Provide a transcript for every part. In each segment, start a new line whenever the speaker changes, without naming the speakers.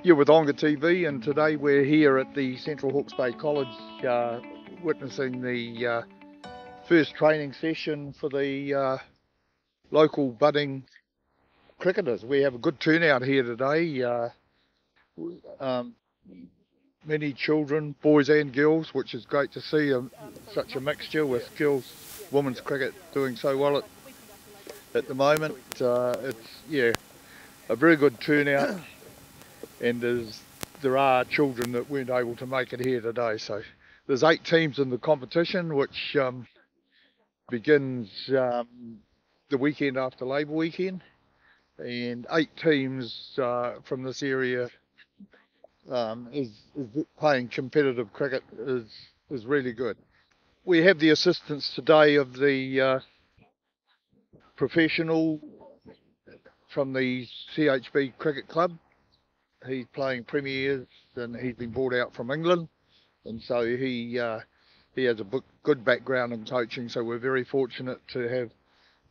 You're with Onga TV, and today we're here at the Central Hawke's Bay College witnessing the first training session for the local budding cricketers. We have a good turnout here today. Um, Many children, boys and girls, which is great to see such a mixture with women's cricket doing so well at the moment. It's a very good turnout, and there are children that weren't able to make it here today. So there's 8 teams in the competition, which begins the weekend after Labour weekend, and 8 teams from this area is playing competitive cricket is really good. We have the assistance today of the professional from the CHB Cricket Club. He's playing premiers and he's been brought out from England, and so he has a good background in coaching. So we're very fortunate to have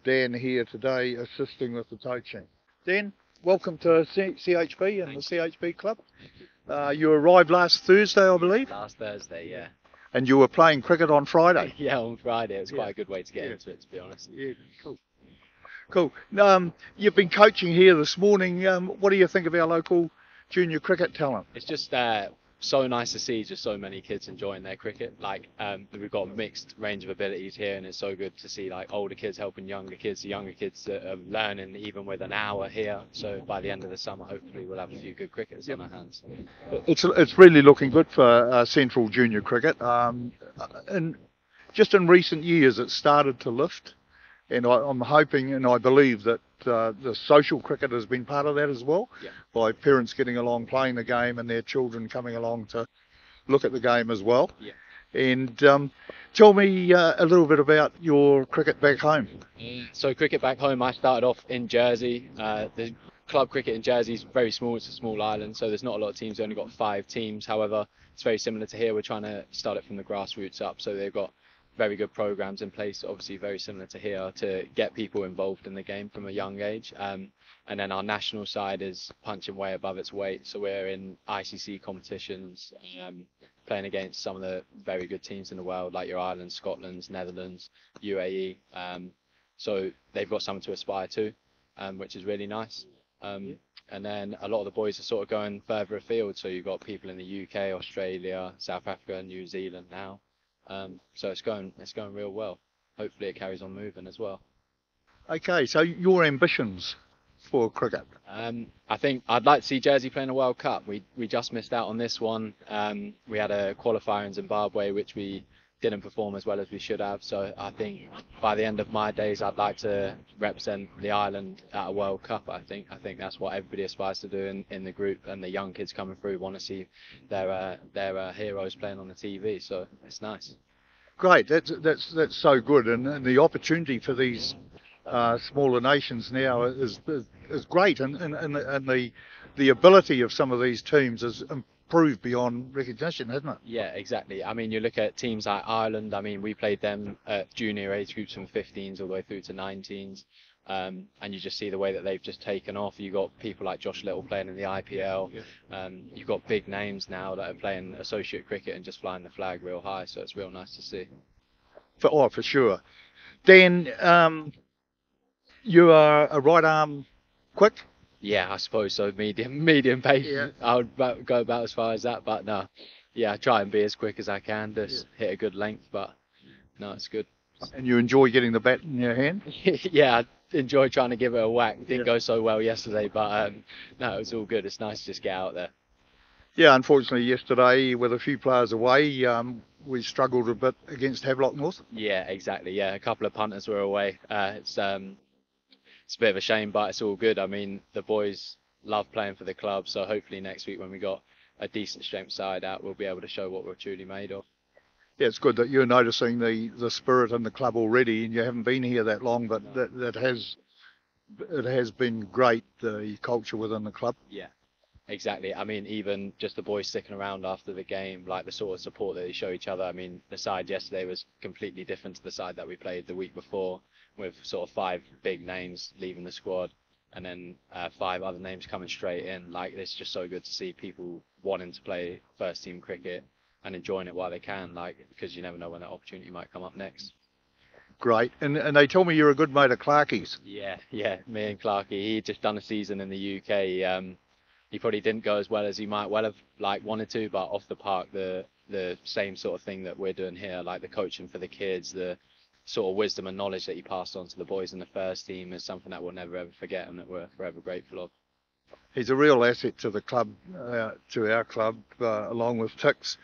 Dan here today assisting with the coaching. Dan, welcome to CHB and the CHB Club. You arrived last Thursday, I believe.
Last Thursday, yeah.
And you were playing cricket on Friday.
Yeah, on Friday. It was quite a good way to get into it, to be honest.
Yeah, cool. You've been coaching here this morning. What do you think of our local junior cricket talent?
It's just so nice to see just so many kids enjoying their cricket. Like we've got a mixed range of abilities here, and it's so good to see like older kids helping younger kids, the younger kids that are learning even with an hour here. So by the end of the summer, hopefully we'll have a few good cricketers on our hands.
It's really looking good for Central Junior Cricket. And just in recent years, it started to lift, and I'm hoping and I believe that the social cricket has been part of that as well, by parents getting along, playing the game, and their children coming along to look at the game as well.
Yeah.
And tell me a little bit about your cricket back home.
So cricket back home, I started off in Jersey. The club cricket in Jersey is very small. It's a small island, so there's not a lot of teams. We've only got 5 teams. However, it's very similar to here. We're trying to start it from the grassroots up, so they've got very good programs in place, obviously very similar to here, to get people involved in the game from a young age. And then our national side is punching way above its weight, so we're in ICC competitions, playing against some of the very good teams in the world, like your Ireland, Scotland, Netherlands, UAE. So they've got something to aspire to, which is really nice. And then a lot of the boys are sort of going further afield, so you've got people in the UK, Australia, South Africa, New Zealand now. So it's going real well. Hopefully it carries on moving as well.
Okay, so your ambitions for cricket?
I think I'd like to see Jersey playing a World Cup. We just missed out on this one. We had a qualifier in Zimbabwe which we didn't perform as well as we should have. So I think by the end of my days I'd like to represent the island at a World Cup. I think that's what everybody aspires to do in the group, and the young kids coming through want to see their heroes playing on the TV. So it's nice.
Great, that's so good, and the opportunity for these smaller nations now is great, and the ability of some of these teams is improved beyond recognition, hasn't it?
Yeah, exactly. I mean, you look at teams like Ireland. I mean, we played them at junior age groups from 15s all the way through to 19s. And you just see the way that they've just taken off. You've got people like Josh Little playing in the IPL. You've got big names now that are playing associate cricket and just flying the flag real high. So it's real nice to see.
For sure. Dan, you are a right arm quick?
Yeah, I suppose so. Medium pace. Yeah. I would go about as far as that, but no. Yeah, I try and be as quick as I can, just hit a good length, but no, it's good.
And you enjoy getting the bat in your hand?
Yeah, I enjoy trying to give it a whack. Didn't go so well yesterday, but no, it was all good. It's nice to just get out there.
Yeah, unfortunately yesterday, with a few players away, we struggled a bit against Havelock North.
Yeah, exactly. Yeah, a couple of punters were away. It's a bit of a shame, but it's all good. I mean, the boys love playing for the club, so hopefully next week when we got a decent strength side out, we'll be able to show what we're truly made of.
Yeah, it's good that you're noticing the spirit in the club already, and you haven't been here that long, but it has been great, the culture within the club.
Yeah, exactly. I mean, even just the boys sticking around after the game, like the sort of support that they show each other. I mean, the side yesterday was completely different to the side that we played the week before, with sort of 5 big names leaving the squad. and then 5 other names coming straight in. Like, it's just so good to see people wanting to play first team cricket and enjoying it while they can, like, because you never know when that opportunity might come up next.
Great. And they told me you're a good mate of Clarkie's.
Yeah, me and Clarkie. He just done a season in the UK. He probably didn't go as well as he might well have like wanted to, but off the park, the same sort of thing that we're doing here, like the coaching for the kids, the sort of wisdom and knowledge that he passed on to the boys in the first team is something that we'll never ever forget and that we're forever grateful of.
He's a real asset to the club, to our club, along with Tix.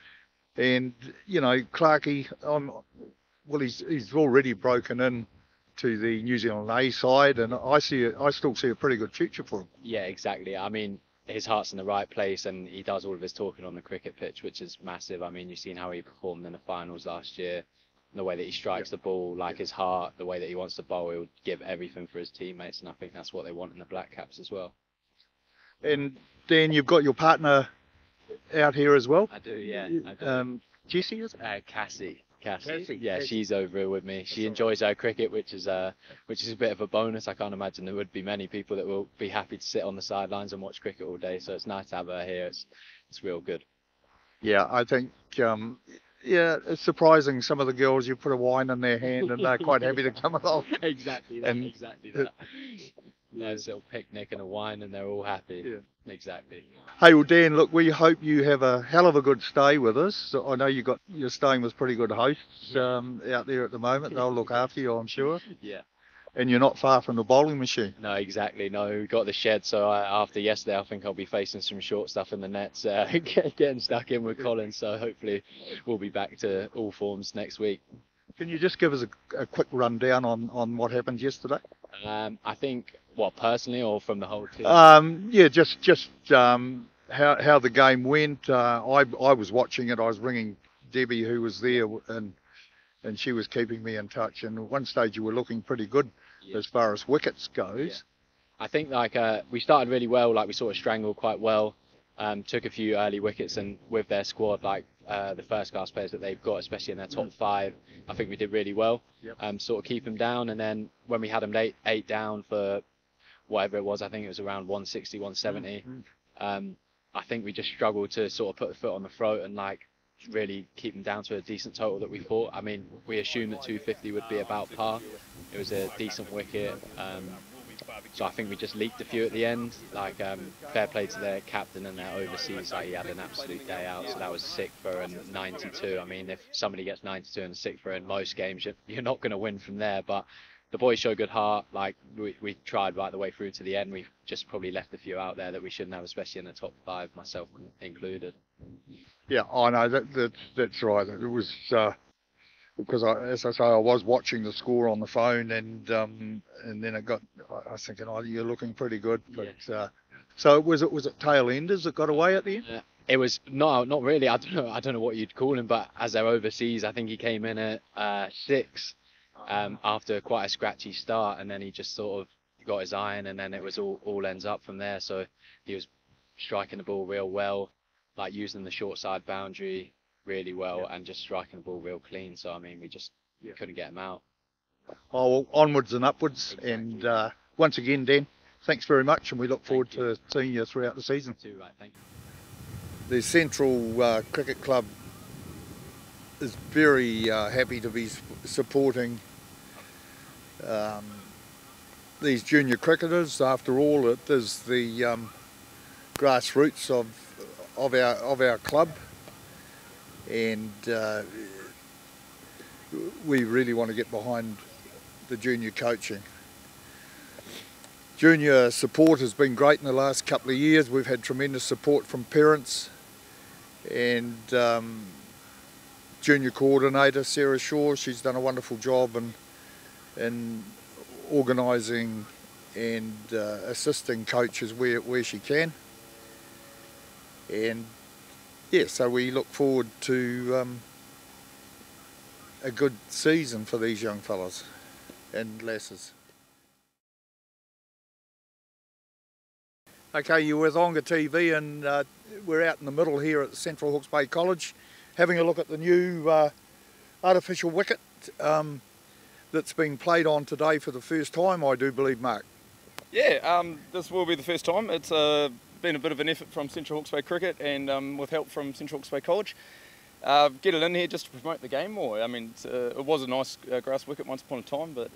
And you know, Clarkie, well, he's already broken in to the New Zealand A side, and I still see a pretty good future for him.
Yeah, exactly. I mean, his heart's in the right place, and he does all of his talking on the cricket pitch, which is massive. I mean, you've seen how he performed in the finals last year, the way that he strikes the ball, like his heart, the way that he wants to bowl. He'll give everything for his teammates, and I think that's what they want in the Black Caps as well.
And then you've got your partner out here as well.
I do, yeah. I do.
Jessie, is it?
Cassie. Yeah,
Cassie.
she's over here with me. She enjoys our cricket, which is a bit of a bonus. I can't imagine there would be many people that will be happy to sit on the sidelines and watch cricket all day. So it's nice to have her here. It's real good.
Yeah, I think it's surprising some of the girls, you put a wine in their hand and they're quite happy to come along.
Exactly that. Nice little picnic and a wine and they're all happy. Yeah. Exactly.
Hey, well, Dan, look, we hope you have a hell of a good stay with us. So I know you're staying with pretty good hosts out there at the moment. They'll look after you, I'm sure.
Yeah.
And you're not far from the bowling machine.
No, exactly. No, we got the shed. So after yesterday, I think I'll be facing some short stuff in the nets, getting stuck in with Colin. So hopefully we'll be back to all forms next week.
Can you just give us a quick rundown on what happened yesterday?
I think, what, personally or from the whole team?
Yeah, just how the game went. I was watching it. I was ringing Debbie, who was there, and she was keeping me in touch. And at one stage, you were looking pretty good as far as wickets goes.
Yeah. I think we started really well. Like, we sort of strangled quite well. Took a few early wickets, and with their squad, like the first class players that they've got, especially in their top 5, I think we did really well. Yep. Sort of keep them down, and then when we had them eight down for whatever it was, I think it was around 160, 170. I think we just struggled to sort of put the foot on the throat and like really keep them down to a decent total that we thought. I mean, we assumed that 250 would be about par. It was a decent wicket. So I think we just leaked a few at the end. Like, fair play to their captain and their overseas. Like, he had an absolute day out. So that was 6 for 92. I mean, if somebody gets 92 and 6 for in most games, you're not going to win from there. But the boys show good heart. Like, we tried right the way through to the end. We've just probably left a few out there that we shouldn't have, especially in the top 5, myself included.
Yeah, I know that's right. It was because as I say, I was watching the score on the phone, and then I was thinking, oh, you're looking pretty good. But so was it tail enders that got away at the end?
It was not really. I don't know what you'd call him, but as they're overseas, I think he came in at 6 after quite a scratchy start, and then he just sort of got his iron, and then it was all ends up from there. So he was striking the ball real well, like using the short side boundary really well, and just striking the ball real clean. So I mean, we just couldn't get him out.
Oh, well, onwards and upwards. Exactly. And once again, Dan, thanks very much, and we look forward to seeing you throughout the season.
Too right, thank you.
The Central Cricket Club is very happy to be supporting these junior cricketers. After all, it is the grassroots of our club, and we really want to get behind the junior coaching. Junior support has been great in the last couple of years. We've had tremendous support from parents, and junior coordinator Sarah Shaw, she's done a wonderful job in organising and assisting coaches where she can. And yeah, so we look forward to a good season for these young fellas and lasses. Okay, you're with Onga TV, and we're out in the middle here at Central Hawke's Bay College having a look at the new artificial wicket that's being played on today for the first time, I do believe, Mark.
Yeah, this will be the first time. It's been a bit of an effort from Central Hawke's Bay Cricket and with help from Central Hawke's Bay College. Get it in here just to promote the game more. I mean, it was a nice grass wicket once upon a time, but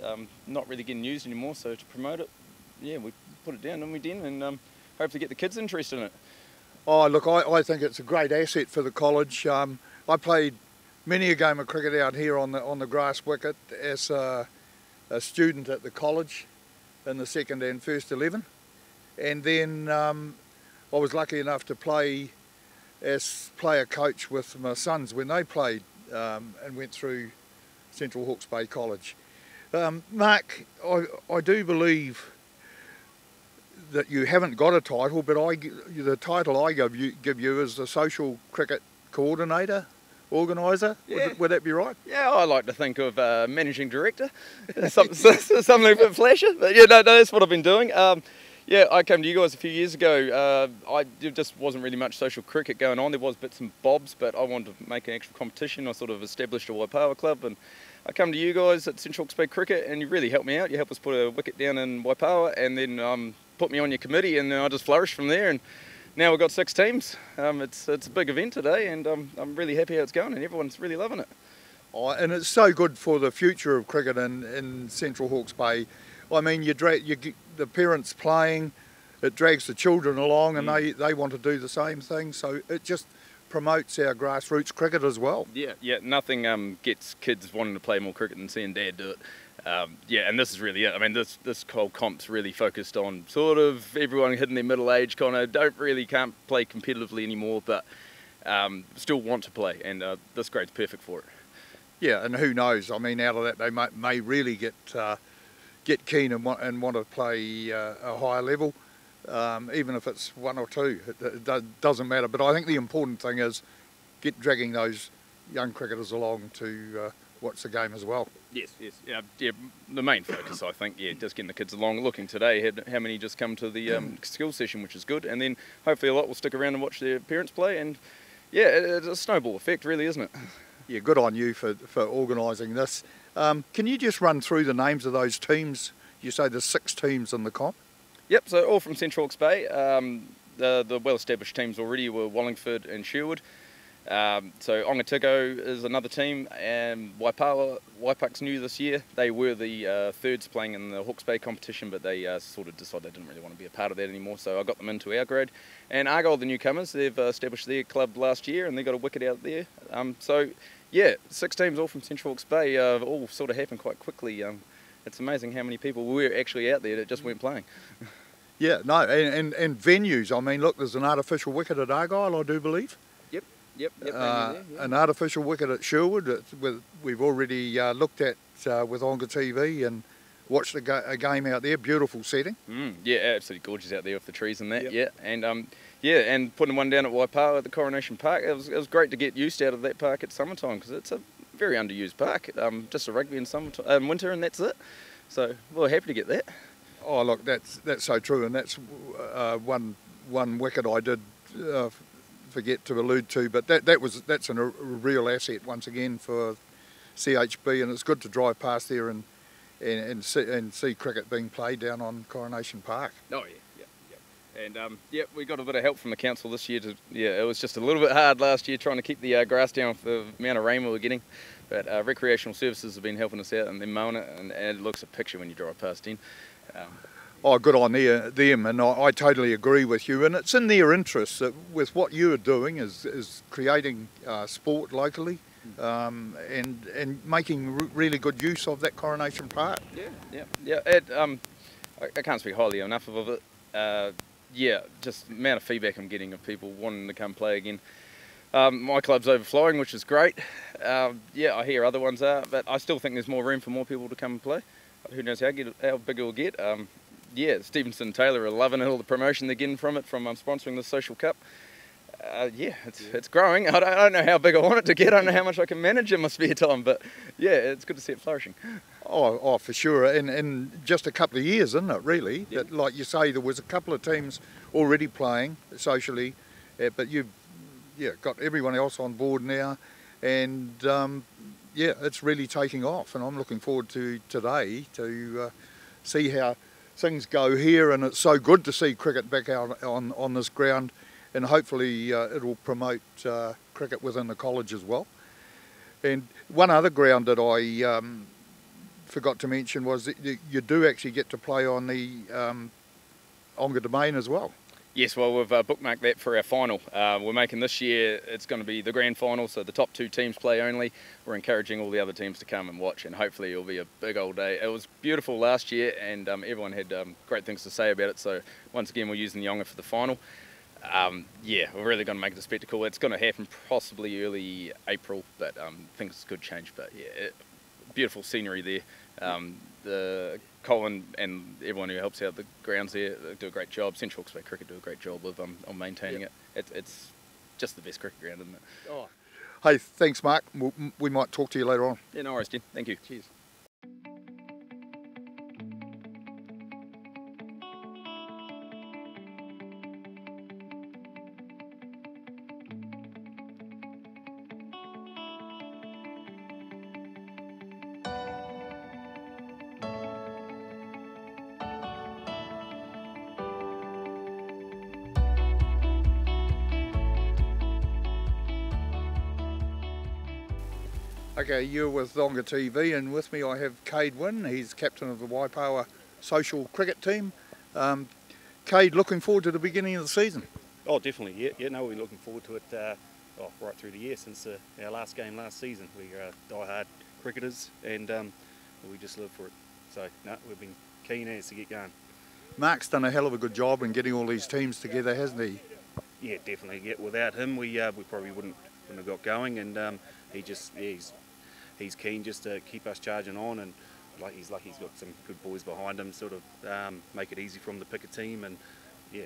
not really getting used anymore. So to promote it, yeah, we put it down and we did, and hopefully get the kids interested in it.
Oh, look, I think it's a great asset for the college. I played many a game of cricket out here on the grass wicket as a student at the college in the second and first 11, and then I was lucky enough to play as player coach with my sons when they played and went through Central Hawke's Bay College. Mark, I do believe that you haven't got a title, but the title I give you is the social cricket coordinator, organiser.
Yeah.
Would that be right?
Yeah, I like to think of managing director, something a bit flashy. But yeah, no, that's what I've been doing. Yeah, I came to you guys a few years ago. There just wasn't really much social cricket going on. There was bits and bobs, but I wanted to make an actual competition. I sort of established a Waipawa club, and I come to you guys at Central Hawke's Bay Cricket, and you really helped me out. You helped us put a wicket down in Waipawa, and then put me on your committee, and then I just flourished from there. And now we've got 6 teams. It's a big event today, and I'm really happy how it's going, and everyone's really loving it.
Oh, and it's so good for the future of cricket in Central Hawke's Bay. I mean, you get the parents playing, it drags the children along, and they want to do the same thing. So it just promotes our grassroots cricket as well.
Yeah, nothing gets kids wanting to play more cricket than seeing Dad do it. Yeah, and this is really it. I mean, this whole comp's really focused on sort of everyone hitting their middle age, kind of can't play competitively anymore, but still want to play, and this grade's perfect for it.
Yeah, and who knows? I mean, out of that they may really get keen and want to play a higher level, even if it's 1 or 2. It doesn't matter. But I think the important thing is dragging those young cricketers along to watch the game as well.
Yes. Yeah, the main focus, I think, just getting the kids along. Looking today, had how many just come to the skills session, which is good, and then hopefully a lot will stick around and watch their parents play, and yeah, it's a snowball effect, really, isn't it?
Yeah, good on you for organising this. Can you just run through the names of those teams? You say there's 6 teams in the comp?
Yep, so all from Central Hawke's Bay. The well-established teams already were Wallingford and Sherwood. So Ongatiko is another team, and Waipak's new this year. They were the thirds playing in the Hawke's Bay competition, but they sort of decided they didn't really want to be a part of that anymore, so I got them into our grade. And Argyle, the newcomers, they've established their club last year, and they got a wicket out there. So yeah, 6 teams all from Central Hawke's Bay, all sort of happened quite quickly. It's amazing how many people were actually out there that just weren't playing.
Yeah, no, and venues. I mean, look, there's an artificial wicket at Argyle, I do believe.
Yep.
An artificial wicket at Sherwood. We've already looked at with Onga TV and watched a game out there. Beautiful setting.
Yeah, absolutely gorgeous out there with the trees and that. Yep. Yeah, and putting one down at Waipawa at the Coronation Park. It was great to get used out of that park at summertime, because it's a very underused park. Just a rugby in winter, and that's it. So we're happy to get that.
Oh, look, that's so true, and that's one wicket I did forget to allude to, but that's a real asset once again for CHB, and it's good to drive past there and see cricket being played down on Coronation Park.
Oh yeah. And we got a bit of help from the council this year. It was just a little bit hard last year trying to keep the grass down for the amount of rain we were getting, but recreational services have been helping us out, and they're mowing it, and it looks a picture when you drive past in.
Oh, good on them, and I totally agree with you. And it's in their interest that with what you are doing is creating sport locally, and making really good use of that Coronation Park.
Yeah. I can't speak highly enough of it. Just the amount of feedback I'm getting of people wanting to come play again. My club's overflowing, which is great. I hear other ones are, but I still think there's more room for more people to come and play. Who knows how big it will get. Stevenson and Taylor are loving all the promotion they're getting from sponsoring the Social Cup. It's growing. I don't know how big I want it to get. I don't know how much I can manage in my spare time, but yeah, it's good to see it flourishing.
Oh, for sure. In just a couple of years, isn't it, really? Yep. That, like you say, there was a couple of teams already playing socially, but you've got everyone else on board now, and it's really taking off, and I'm looking forward to today to see how things go here, and it's so good to see cricket back out on this ground, and hopefully it will promote cricket within the college as well. And one other ground that I forgot to mention was that you do actually get to play on the Onga Domain as well.
Yes, well, we've bookmarked that for our final. We're making this year, it's going to be the grand final, so the top 2 teams play only. We're encouraging all the other teams to come and watch, and hopefully it'll be a big old day. It was beautiful last year, and everyone had great things to say about it, so once again we're using the Onga for the final. Yeah, we're really going to make it a spectacle. It's going to happen possibly early April, but things could change. But yeah, beautiful scenery there. The Colin and everyone who helps out the grounds there do a great job. Central Hawke's Bay Cricket do a great job of on maintaining it. It's just the best cricket ground, isn't it?
Oh. Hey, thanks, Mark. We might talk to you later on.
Yeah, no worries, Jen. Thank you.
Cheers. Okay, you're with Onga TV, and with me I have Cade Wynn. He's captain of the Waipawa social cricket team. Cade, looking forward to the beginning of the season?
Oh, definitely. Yeah. No, we're looking forward to it right through the year since our last game last season. We are die-hard cricketers, and we just live for it. So, no, we've been keen as to get going.
Mark's done a hell of a good job in getting all these teams together, hasn't he?
Yeah, definitely. Yeah, without him, we probably wouldn't have got going, and he's keen just to keep us charging on, and he's got some good boys behind him, sort of make it easy for him to pick a team, and yeah,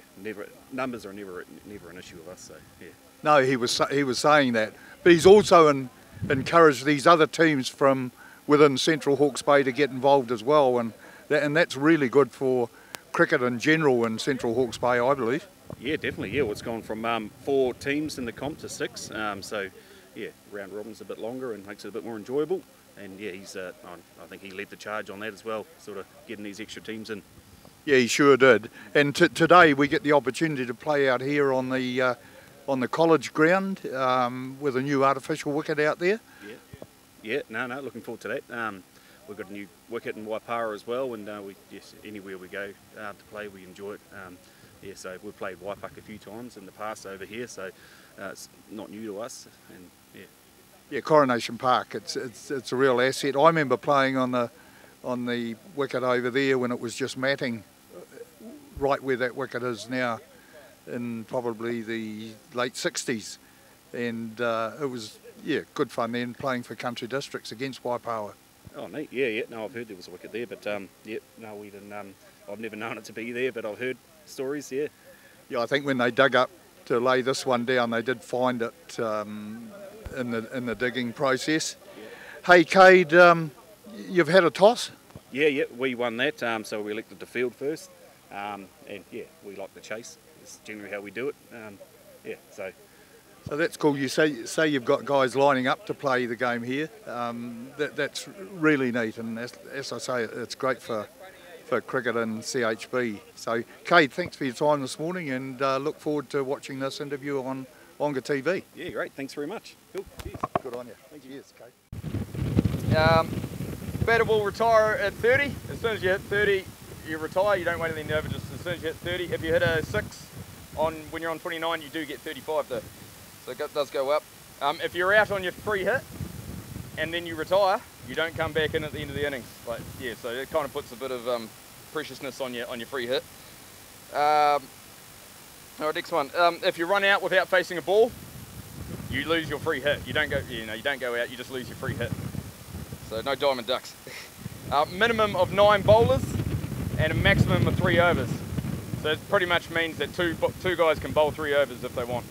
numbers are never an issue with us. So yeah.
No, he was saying that, but he's also encouraged these other teams from within Central Hawke's Bay to get involved as well, and that's really good for cricket in general in Central Hawke's Bay, I believe.
Yeah, definitely. Yeah, well, it's gone from 4 teams in the comp to 6. So yeah, round robin's a bit longer and makes it a bit more enjoyable. And yeah, I think he led the charge on that as well, sort of getting these extra teams in.
Yeah, he sure did. And today we get the opportunity to play out here on the college ground with a new artificial wicket out there.
Yeah. No, looking forward to that. We've got a new wicket in Waipawa as well, and anywhere we go to play, we enjoy it. Yeah, so we've played Waipawa a few times in the past over here, so it's not new to us. And yeah.
Yeah, Coronation Park. It's a real asset. I remember playing on the wicket over there when it was just matting, right where that wicket is now, in probably the late 60s, and it was good fun then playing for country districts against Waipawa.
Oh, neat. Yeah. No, I've heard there was a wicket there, but no, we didn't. I've never known it to be there, but I've heard stories. Yeah.
Yeah, I think when they dug up to lay this one down, they did find it in the digging process. Yeah. Hey, Cade, you've had a toss?
Yeah, we won that. So we elected to field first, and yeah, we like the chase. It's generally how we do it. So
that's cool. You say you've got guys lining up to play the game here. That's really neat, and as I say, it's great for cricket and CHB. So, Cade, thanks for your time this morning, and look forward to watching this interview on Onga TV.
Yeah, great. Thanks very much. Cool. Cheers.
Good on you. Thank you. Cheers,
Cade. Batter will retire at 30. As soon as you hit 30, you retire. You don't wait anything over. Just as soon as you hit 30. If you hit a 6 when you're on 29, you do get 35 though. So it does go up. If you're out on your free hit and then you retire, you don't come back in at the end of the innings. So it kind of puts a bit of preciousness on your free hit. All right, next one. If you run out without facing a ball, you lose your free hit. You don't go out. You just lose your free hit. So no diamond ducks. Minimum of 9 bowlers and a maximum of 3 overs. So it pretty much means that two guys can bowl 3 overs if they want.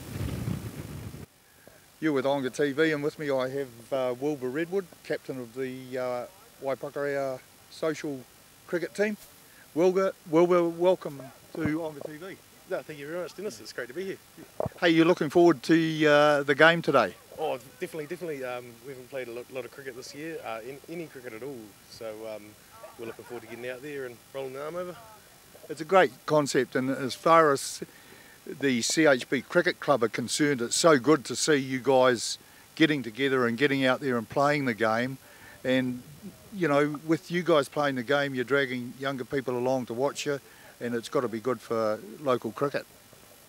You're with Onga TV, and with me I have Wilbur Redwood, captain of the Waipawa social cricket team. Wilbur, welcome to Onga TV.
No, thank you very much, Dennis. It's great to be here.
Hey, you're looking forward to the game today?
Oh, definitely. We haven't played a lot of cricket this year, any cricket at all. So we're looking forward to getting out there and rolling the arm over.
It's a great concept, and as far as the CHB Cricket Club are concerned, it's so good to see you guys getting together and getting out there and playing the game. And, you know, with you guys playing the game, you're dragging younger people along to watch you, and it's got to be good for local cricket.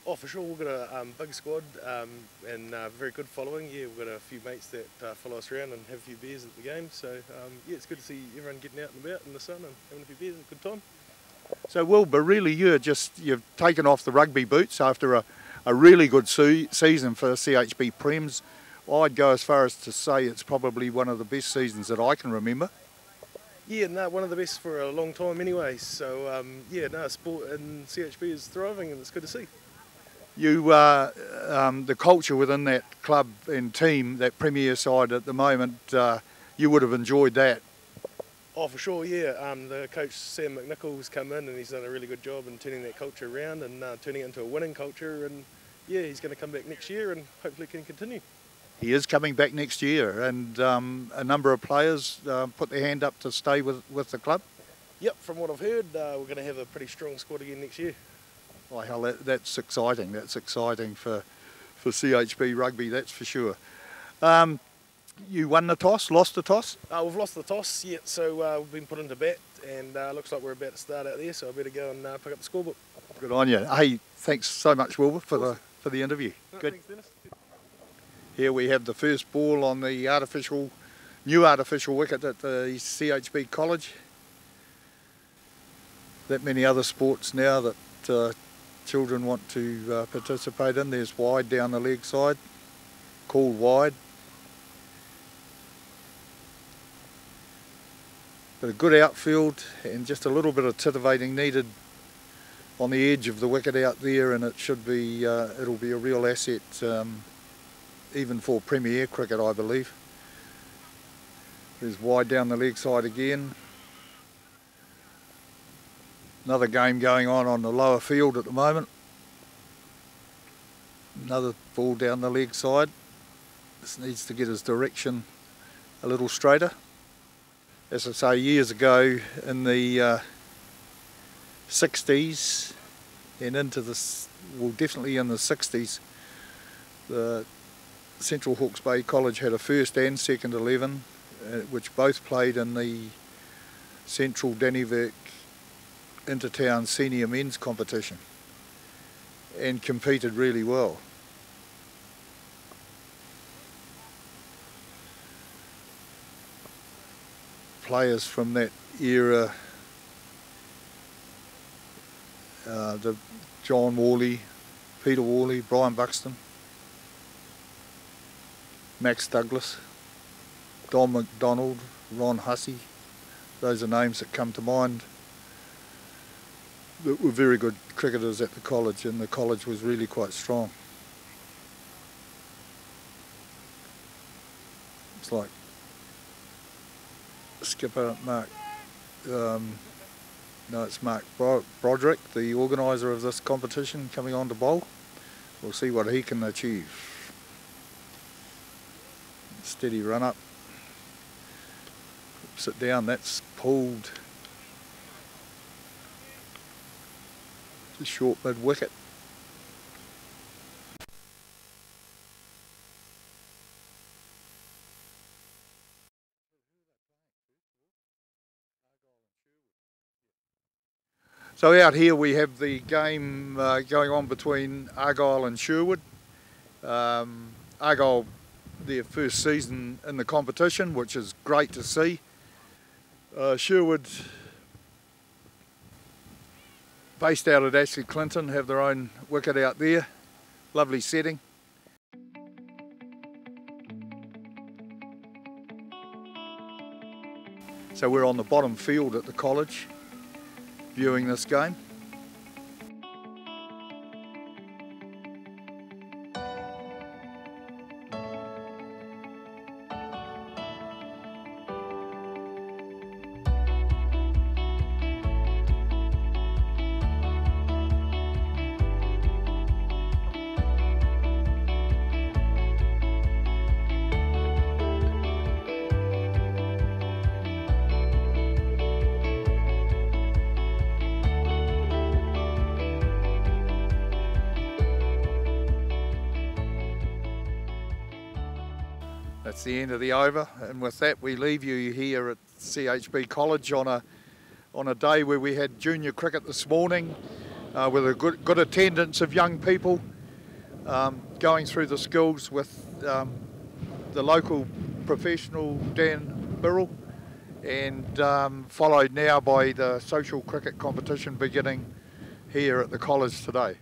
Oh, for sure, we've got a big squad and very good following. Yeah, we've got a few mates that follow us around and have a few beers at the game. So, yeah, it's good to see everyone getting out and about in the sun and having a few beers. It's a good time.
So, Wilbur, really you've taken off the rugby boots after a really good season for CHB Prems. I'd go as far as to say it's probably one of the best seasons that I can remember.
Yeah, no, one of the best for a long time anyway. So, yeah, no, sport in CHB is thriving and it's good to see.
You, the culture within that club and team, that Premier side at the moment, you would have enjoyed that.
Oh, for sure, yeah. The coach, Sam McNichol's come in and he's done a really good job in turning that culture around and turning it into a winning culture. And yeah, he's going to come back next year and hopefully can continue.
He is coming back next year, and a number of players put their hand up to stay with the club.
Yep, from what I've heard, we're going to have a pretty strong squad again next year.
Oh, hell, that's exciting. That's exciting for CHB rugby, that's for sure. You won the toss, lost the toss?
We've lost the toss yet, so we've been put into bat, and looks like we're about to start out there, so I better go and pick up the scorebook.
Good on you. Hey, thanks so much, Wilbur, for the interview.
No,
good.
Thanks, Dennis.
Here we have the first ball on the new artificial wicket at the CHB College. That many other sports now that children want to participate in. There's wide down the leg side, called wide. But a good outfield and just a little bit of titivating needed on the edge of the wicket out there, and it should be it'll be a real asset even for Premier cricket, I believe. There's wide down the leg side again. Another game going on the lower field at the moment. Another ball down the leg side. This needs to get his direction a little straighter. As I say, years ago in the 60s and into definitely in the 60s, the Central Hawke's Bay College had a first and second 11, which both played in the Central Dannevirke Intertown Senior Men's competition and competed really well. Players from that era, the John Worley, Peter Worley, Brian Buxton, Max Douglas, Don McDonald, Ron Hussey. Those are names that come to mind that were very good cricketers at the college, and the college was really quite strong. It's like skipper Mark, it's Mark Broderick, the organiser of this competition, coming on to bowl. We'll see what he can achieve. Steady run up. Sit down, that's pulled to short mid wicket. So out here we have the game going on between Argyle and Sherwood. Argyle, their first season in the competition, which is great to see. Sherwood, based out at Ashley Clinton, have their own wicket out there. Lovely setting. So we're on the bottom field at the college, viewing this game. That's the end of the over, and with that we leave you here at CHB College on a day where we had junior cricket this morning with a good attendance of young people going through the schools with the local professional Dan Birrell, and followed now by the social cricket competition beginning here at the college today.